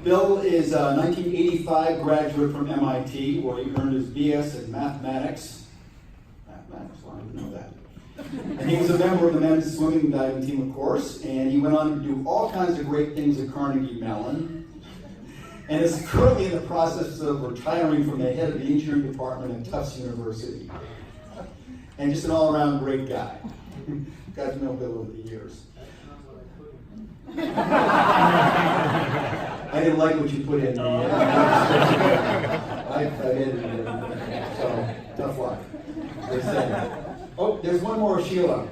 Bill is a 1985 graduate from MIT, where he earned his BS in mathematics. Mathematics, well, I didn't know that. And he was a member of the men's swimming and diving team, of course, and he went on to do all kinds of great things at Carnegie Mellon, and is currently in the process of retiring from the head of the engineering department at Tufts University. And just an all-around great guy. Got to know Bill over the years. I didn't like what you put in the I edited it, so tough luck. They said. Oh, there's one more Sheila,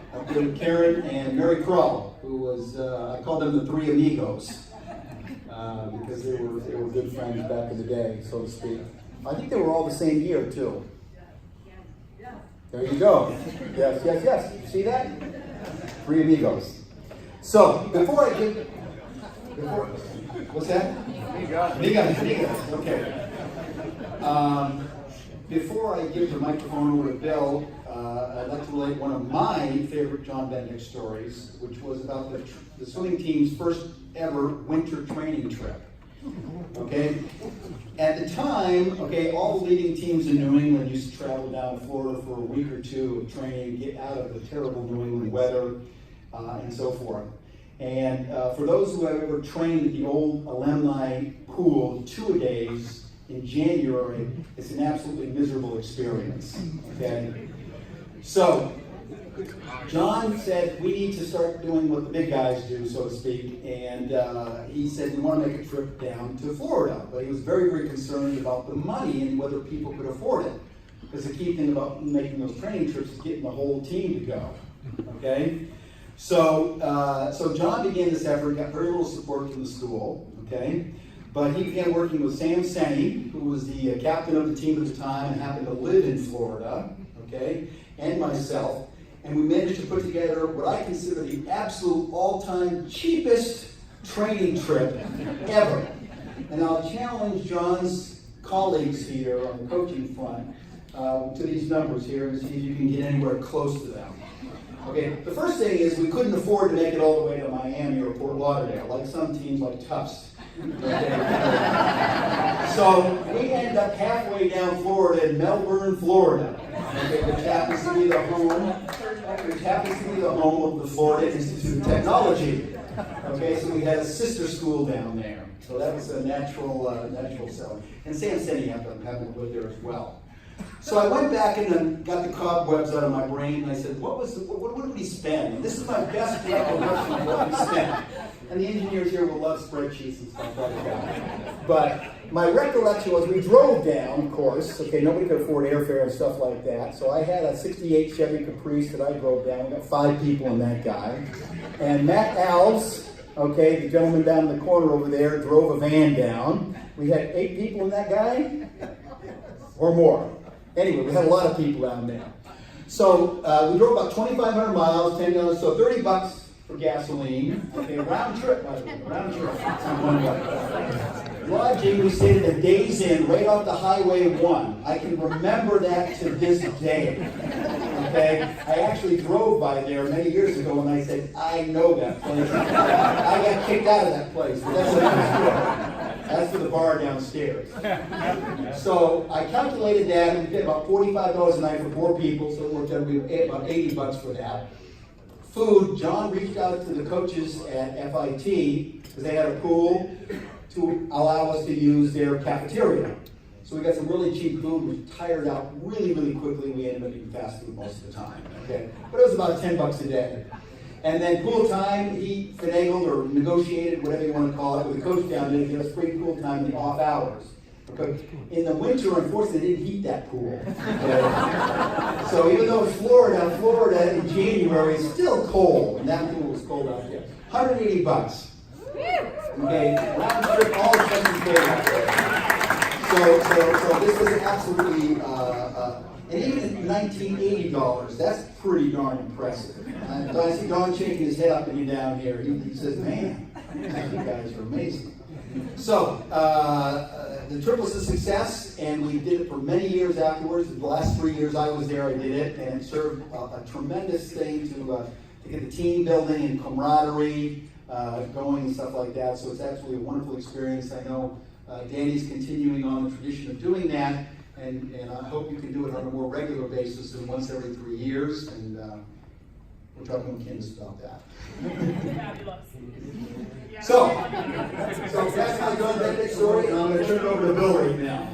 Karen and Mary Kroll, who was, I called them the three amigos, because they were good friends back in the day, so to speak. I think they were all the same year, too. There you go. Yes, yes, yes. You see that? Three amigos. So, before I get... what's that? Amigos. Okay. Before I give the microphone over to Bill, I'd like to relate one of my favorite John Benedick stories, which was about the swimming team's first ever winter training trip. Okay? At the time, okay, all the leading teams in New England used to travel down to Florida for a week or two of training, get out of the terrible New England weather, and so forth. And for those who have ever trained at the old alumni pool 2-a-days in January, it's an absolutely miserable experience. Okay? So, John said we need to start doing what the big guys do, so to speak, and he said we want to make a trip down to Florida, but he was very, very concerned about the money and whether people could afford it, because the key thing about making those training trips is getting the whole team to go, okay? So John began this effort, got very little support from the school, okay? But he began working with Sam Senney, who was the captain of the team at the time and happened to live in Florida, okay, and myself. And we managed to put together what I consider the absolute all-time cheapest training trip ever. And I'll challenge John's colleagues here on the coaching front to these numbers here and see if you can get anywhere close to them. Okay, the first thing is we couldn't afford to make it all the way to Miami or Fort Lauderdale, like some teams like Tufts. Okay. So we ended up halfway down Florida in Melbourne, Florida, okay, which happens to be the home of the Florida Institute of Technology. Okay, so we had a sister school down there. So that was a natural selling. And Sam Senney happened to live there as well. So I went back and got the cobwebs out of my brain, and I said, what did we spend? And this is my best recollection of what we spent. And the engineers here will love spreadsheets and stuff like that. But my recollection was we drove down, of course. Okay, nobody could afford airfare and stuff like that. So I had a 68 Chevy Caprice that I drove down. We got 5 people in that guy. And Matt Alves, okay, the gentleman down in the corner over there, drove a van down. We had 8 people in that guy, or more. Anyway, we had a lot of people down there. So we drove about 2,500 miles, $10, so $30 for gasoline. Okay, round trip, by the way, round trip. Lodging, we stayed at the Days Inn right off the Highway 1. I can remember that to this day. Okay, I actually drove by there many years ago and I said, I know that place. I got kicked out of that place, but that's another story. As for the bar downstairs. So I calculated that, and we paid about $45 a night for 4 people, so it worked out to be about $80 for that. Food, John reached out to the coaches at FIT, because they had a pool, to allow us to use their cafeteria. So we got some really cheap food. We tired out really, really quickly. We ended up eating fast food most of the time. Okay, but it was about $10 a day. And then pool time, he finagled or negotiated, whatever you want to call it, with the coach down there to give us free pool time in the off hours. Okay. In the winter, unfortunately, they didn't heat that pool. Okay. So even though it's Florida in January is still cold, and that pool was cold out there. $180. Okay, round trip, all expenses paid out there. So this was absolutely, and even at $1980, that's pretty darn impressive. So I see Don shaking his head up at me down here. He says, man, you guys are amazing. So, the trip was a success, and we did it for many years afterwards. The last 3 years I was there, I did it, and it served a tremendous thing to get the team building and camaraderie. going and stuff like that. So it's absolutely a wonderful experience. I know Danny's continuing on the tradition of doing that, and I hope you can do it on a more regular basis than once every 3 years. And we're talking with Candace about that. Fabulous. So that's my John Benedick story, and I'm going to turn it over to Bill right now.